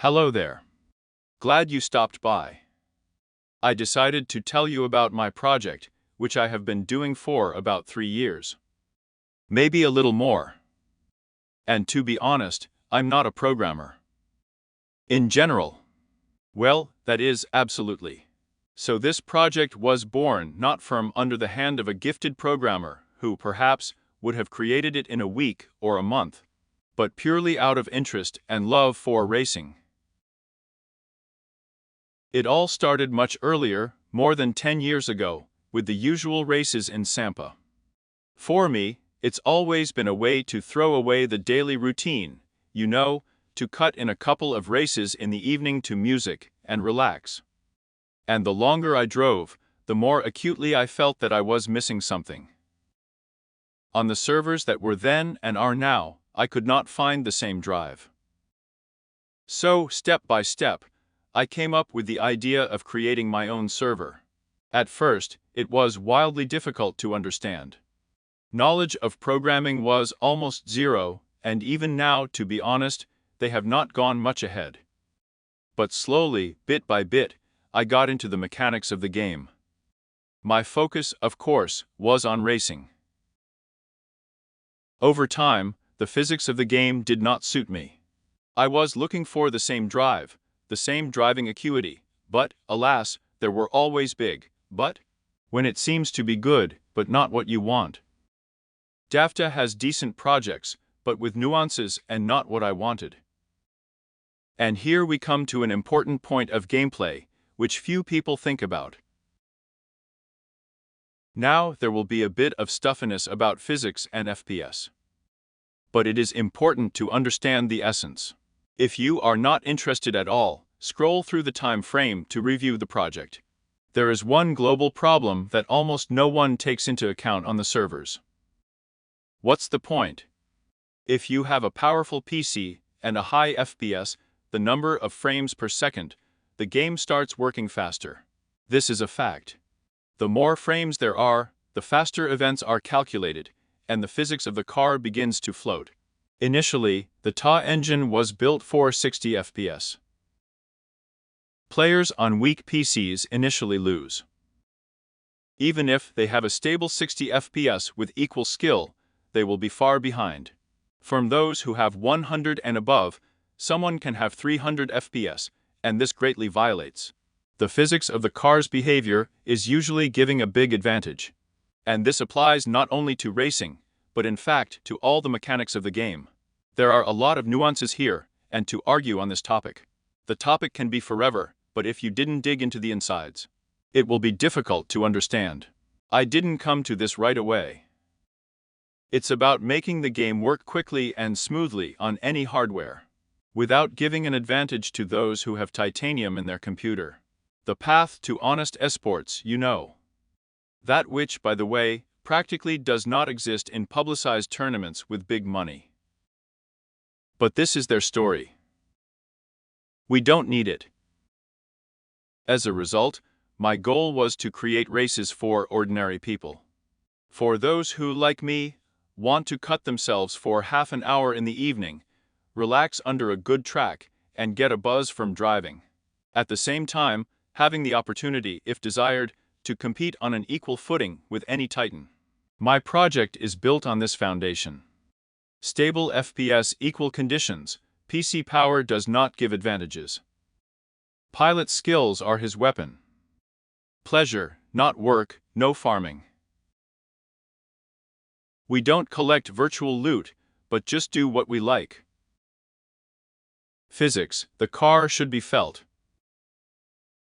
Hello there. Glad you stopped by. I decided to tell you about my project, which I have been doing for about 3 years. Maybe a little more. And to be honest, I'm not a programmer. In general. Well, that is absolutely. So this project was born not from under the hand of a gifted programmer who perhaps would have created it in a week or a month, but purely out of interest and love for racing. It all started much earlier, more than 10 years ago, with the usual races in Sampa. For me, it's always been a way to throw away the daily routine, to cut in a couple of races in the evening to music and relax. And the longer I drove, the more acutely I felt that I was missing something. On the servers that were then and are now, I could not find the same drive. So, step by step, I came up with the idea of creating my own server. At first, it was wildly difficult to understand. Knowledge of programming was almost zero, and even now, to be honest, they have not gone much ahead. But slowly, bit by bit, I got into the mechanics of the game. My focus, of course, was on racing. Over time, the physics of the game did not suit me. I was looking for the same drive, the same driving acuity, but, alas, there were always big but when it seems to be good, but not what you want. DAFTA has decent projects, but with nuances and not what I wanted. And here we come to an important point of gameplay, which few people think about. Now there will be a bit of stuffiness about physics and FPS. But it is important to understand the essence. If you are not interested at all, scroll through the time frame to review the project. There is one global problem that almost no one takes into account on the servers. What's the point? If you have a powerful PC and a high FPS, the number of frames per second, the game starts working faster. This is a fact. The more frames there are, the faster events are calculated, and the physics of the car begins to float. Initially, the TA engine was built for 60 FPS. Players on weak PCs initially lose. Even if they have a stable 60 FPS with equal skill, they will be far behind. From those who have 100 and above, someone can have 300 FPS, and this greatly violates. The physics of the car's behavior is usually giving a big advantage. And this applies not only to racing, but in fact to all the mechanics of the game. There are a lot of nuances here, and to argue on this topic. The topic can be forever, but if you didn't dig into the insides, it will be difficult to understand. I didn't come to this right away. It's about making the game work quickly and smoothly on any hardware, without giving an advantage to those who have titanium in their computer. The path to honest esports, That which, by the way, practically does not exist in publicized tournaments with big money. But this is their story. We don't need it. As a result, my goal was to create races for ordinary people. For those who, like me, want to cut themselves for half an hour in the evening, relax under a good track, and get a buzz from driving. At the same time, having the opportunity, if desired, to compete on an equal footing with any titan. My project is built on this foundation. Stable FPS equal conditions, PC power does not give advantages. Pilot skills are his weapon. Pleasure, not work, no farming. We don't collect virtual loot, but just do what we like. Physics, the car should be felt.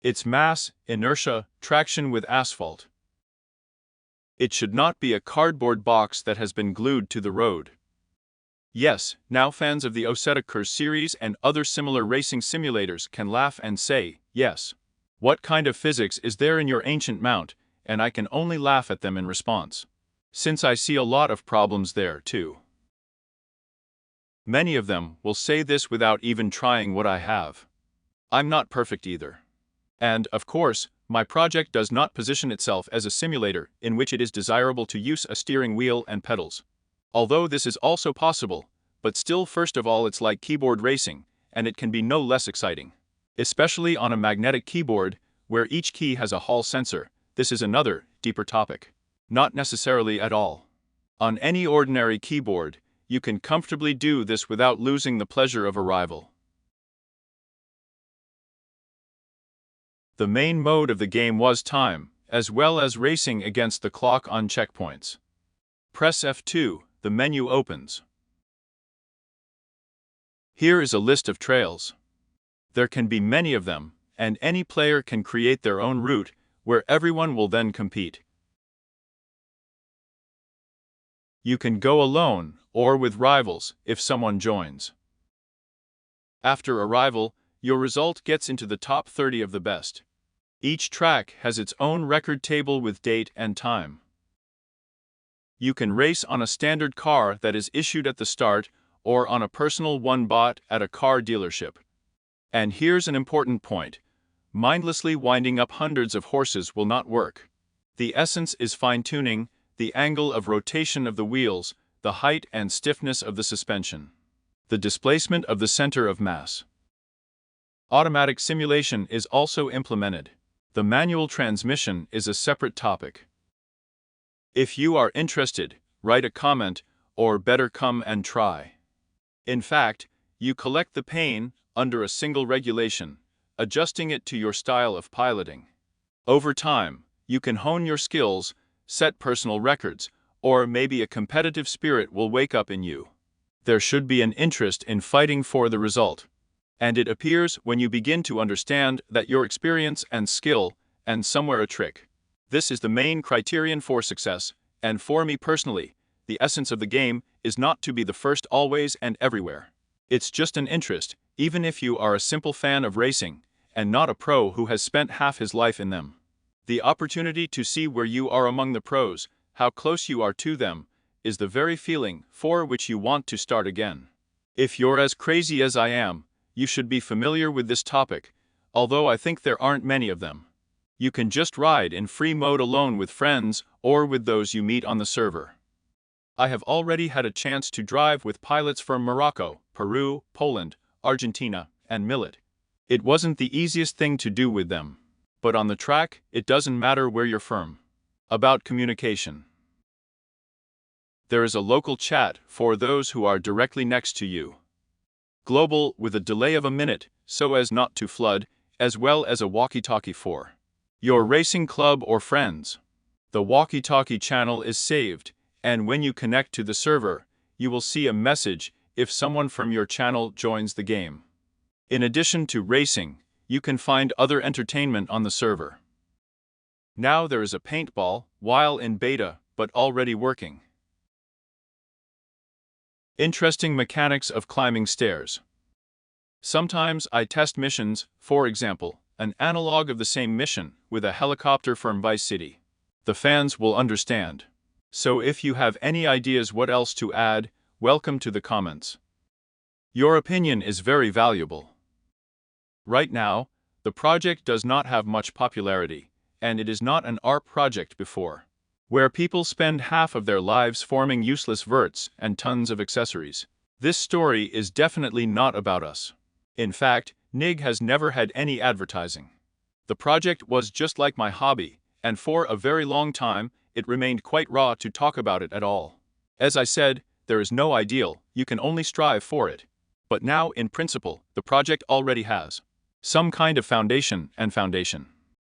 Its mass, inertia, traction with asphalt. It should not be a cardboard box that has been glued to the road. Yes, now fans of the Ossetakurs series and other similar racing simulators can laugh and say, yes. What kind of physics is there in your ancient mount? And I can only laugh at them in response. Since I see a lot of problems there, too. Many of them will say this without even trying what I have. I'm not perfect either. And, of course, my project does not position itself as a simulator in which it is desirable to use a steering wheel and pedals. Although this is also possible, but still first of all it's like keyboard racing, and it can be no less exciting. Especially on a magnetic keyboard, where each key has a Hall sensor, this is another, deeper topic. Not necessarily at all. On any ordinary keyboard, you can comfortably do this without losing the pleasure of arrival. The main mode of the game was time, as well as racing against the clock on checkpoints. Press F2, the menu opens. Here is a list of trails. There can be many of them, and any player can create their own route, where everyone will then compete. You can go alone, or with rivals, if someone joins. After arrival, your result gets into the top 30 of the best. Each track has its own record table with date and time. You can race on a standard car that is issued at the start, or on a personal one bought at a car dealership. And here's an important point. Mindlessly winding up hundreds of horses will not work. The essence is fine-tuning, the angle of rotation of the wheels, the height and stiffness of the suspension, the displacement of the center of mass. Automatic simulation is also implemented. The manual transmission is a separate topic. If you are interested, write a comment, or better come and try. In fact, you collect the pain under a single regulation, adjusting it to your style of piloting. Over time, you can hone your skills, set personal records, or maybe a competitive spirit will wake up in you. There should be an interest in fighting for the result. And it appears when you begin to understand that your experience and skill, and somewhere a trick. This is the main criterion for success, and for me personally, the essence of the game is not to be the first always and everywhere. It's just an interest, even if you are a simple fan of racing, and not a pro who has spent half his life in them. The opportunity to see where you are among the pros, how close you are to them, is the very feeling for which you want to start again. If you're as crazy as I am, you should be familiar with this topic, although I think there aren't many of them. You can just ride in free mode alone with friends or with those you meet on the server. I have already had a chance to drive with pilots from Morocco, Peru, Poland, Argentina, and Millet. It wasn't the easiest thing to do with them. But on the track, it doesn't matter where you're from. About communication. There is a local chat for those who are directly next to you. Global with a delay of a minute, so as not to flood, as well as a walkie-talkie for your racing club or friends. The walkie-talkie channel is saved, and when you connect to the server, you will see a message if someone from your channel joins the game. In addition to racing, you can find other entertainment on the server. Now there is a paintball, while in beta, but already working. Interesting mechanics of climbing stairs. Sometimes I test missions, for example, an analog of the same mission with a helicopter from Vice City. The fans will understand. So if you have any ideas what else to add, welcome to the comments. Your opinion is very valuable. Right now, the project does not have much popularity, and it is not an art project before, where people spend half of their lives forming useless verts and tons of accessories. This story is definitely not about us. In fact, NIG has never had any advertising. The project was just like my hobby, and for a very long time, it remained quite raw to talk about it at all. As I said, there is no ideal, you can only strive for it. But now, in principle, the project already has some kind of foundation,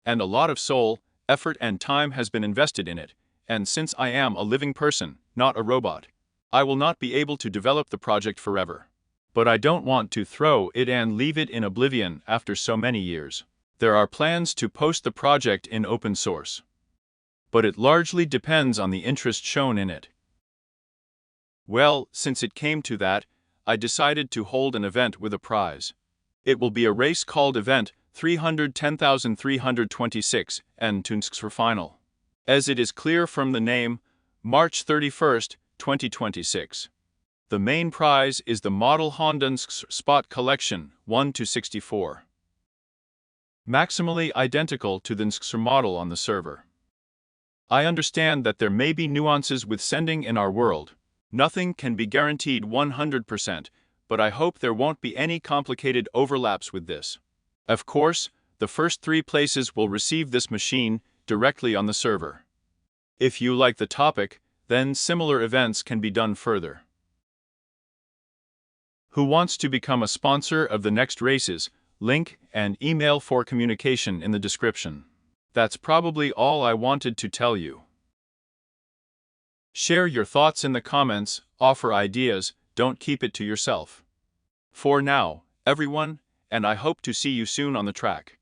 and a lot of soul, effort and time has been invested in it, and since I am a living person, not a robot, I will not be able to develop the project forever. But I don't want to throw it and leave it in oblivion after so many years. There are plans to post the project in open source. But it largely depends on the interest shown in it. Well, since it came to that, I decided to hold an event with a prize. It will be a race called Event 310,326 and Tunsk's for final. As it is clear from the name, March 31st, 2026. The main prize is the model Honda Spot Collection 1-64. Maximally identical to the NSXR model on the server. I understand that there may be nuances with sending in our world. Nothing can be guaranteed 100%, but I hope there won't be any complicated overlaps with this. Of course, the first 3 places will receive this machine directly on the server. If you like the topic, then similar events can be done further. Who wants to become a sponsor of the next races? Link and email for communication in the description. That's probably all I wanted to tell you. Share your thoughts in the comments, offer ideas, don't keep it to yourself. For now, everyone, and I hope to see you soon on the track.